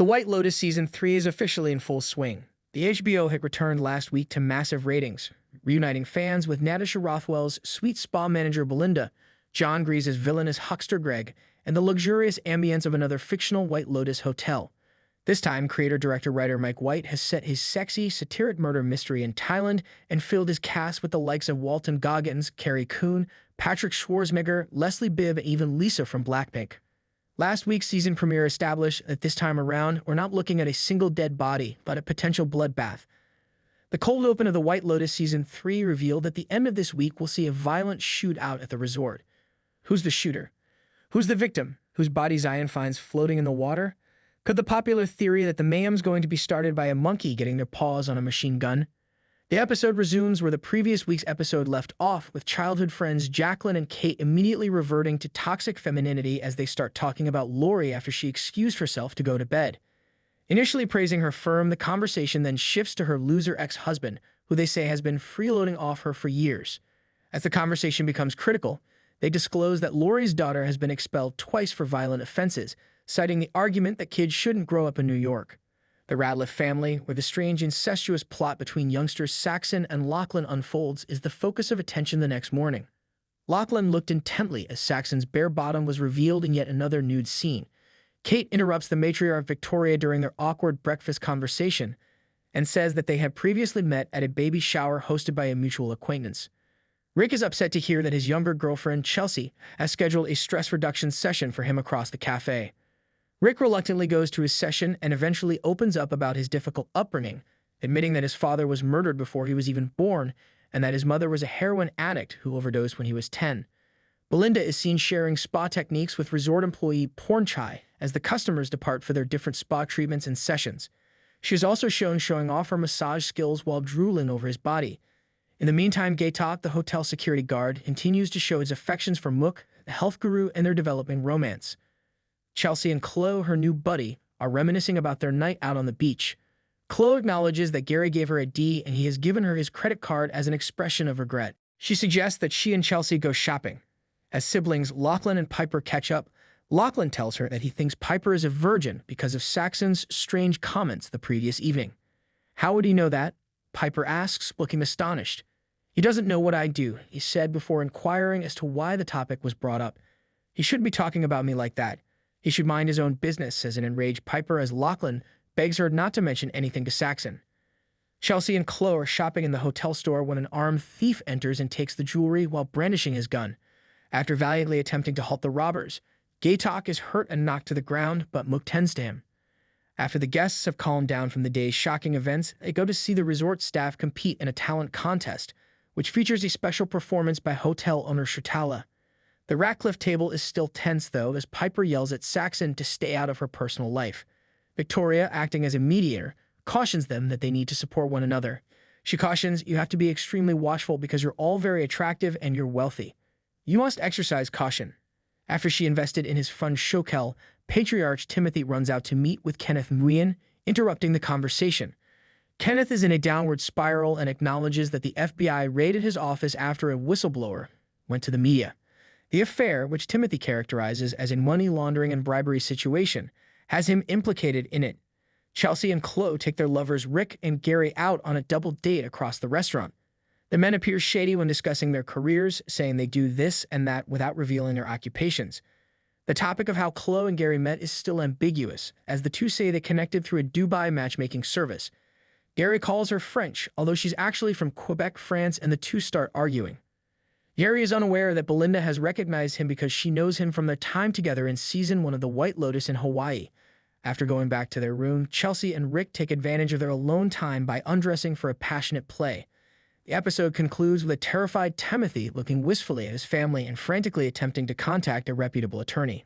The White Lotus Season 3 is officially in full swing. The HBO hit returned last week to massive ratings, reuniting fans with Natasha Rothwell's sweet spa manager Belinda, John Grease's villainous huckster Greg, and the luxurious ambience of another fictional White Lotus hotel. This time, creator-director-writer Mike White has set his sexy, satiric murder mystery in Thailand and filled his cast with the likes of Walton Goggins, Carrie Coon, Patrick Schwarzenegger, Leslie Bibb, and even Lisa from Blackpink. Last week's season premiere established that this time around, we're not looking at a single dead body, but a potential bloodbath. The cold open of The White Lotus Season 3 revealed that the end of this week will see a violent shootout at the resort. Who's the shooter? Who's the victim, whose body Zion finds floating in the water? Could the popular theory that the mayhem's going to be started by a monkey getting their paws on a machine gun? The episode resumes where the previous week's episode left off, with childhood friends Jacqueline and Kate immediately reverting to toxic femininity as they start talking about Lori after she excused herself to go to bed. Initially praising her firm, the conversation then shifts to her loser ex-husband, who they say has been freeloading off her for years. As the conversation becomes critical, they disclose that Lori's daughter has been expelled twice for violent offenses, citing the argument that kids shouldn't grow up in New York. The Radcliffe family, where the strange incestuous plot between youngsters Saxon and Lachlan unfolds, is the focus of attention the next morning. Lachlan looked intently as Saxon's bare bottom was revealed in yet another nude scene. Kate interrupts the matriarch Victoria during their awkward breakfast conversation and says that they had previously met at a baby shower hosted by a mutual acquaintance. Rick is upset to hear that his younger girlfriend, Chelsea, has scheduled a stress reduction session for him across the cafe. Rick reluctantly goes to his session and eventually opens up about his difficult upbringing, admitting that his father was murdered before he was even born and that his mother was a heroin addict who overdosed when he was 10. Belinda is seen sharing spa techniques with resort employee Porn Chai as the customers depart for their different spa treatments and sessions. She is also shown showing off her massage skills while drooling over his body. In the meantime, Gaytok, the hotel security guard, continues to show his affections for Mook, the health guru, and their developing romance. Chelsea and Chloe, her new buddy, are reminiscing about their night out on the beach. Chloe acknowledges that Gary gave her a D and he has given her his credit card as an expression of regret. She suggests that she and Chelsea go shopping. As siblings, Lachlan and Piper catch up. Lachlan tells her that he thinks Piper is a virgin because of Saxon's strange comments the previous evening. How would he know that? Piper asks, looking astonished. He doesn't know what I do, he said before inquiring as to why the topic was brought up. He shouldn't be talking about me like that. He should mind his own business, says an enraged Piper as Lachlan begs her not to mention anything to Saxon. Chelsea and Chloe are shopping in the hotel store when an armed thief enters and takes the jewelry while brandishing his gun. After valiantly attempting to halt the robbers, Gaytok is hurt and knocked to the ground, but Mook tends to him. After the guests have calmed down from the day's shocking events, they go to see the resort staff compete in a talent contest, which features a special performance by hotel owner Shatala. The Ratcliffe table is still tense, though, as Piper yells at Saxon to stay out of her personal life. Victoria, acting as a mediator, cautions them that they need to support one another. She cautions, you have to be extremely watchful because you're all very attractive and you're wealthy. You must exercise caution. After she invested in his fund Shokel, Patriarch Timothy runs out to meet with Kenneth Nguyen, interrupting the conversation. Kenneth is in a downward spiral and acknowledges that the FBI raided his office after a whistleblower went to the media. The affair, which Timothy characterizes as a money laundering and bribery situation, has him implicated in it. Chelsea and Chloe take their lovers Rick and Gary out on a double date across the restaurant. The men appear shady when discussing their careers, saying they do this and that without revealing their occupations. The topic of how Chloe and Gary met is still ambiguous, as the two say they connected through a Dubai matchmaking service. Gary calls her French, although she's actually from Quebec, France, and the two start arguing. Gary is unaware that Belinda has recognized him because she knows him from their time together in Season 1 of The White Lotus in Hawaii. After going back to their room, Chelsea and Rick take advantage of their alone time by undressing for a passionate play. The episode concludes with a terrified Timothy looking wistfully at his family and frantically attempting to contact a reputable attorney.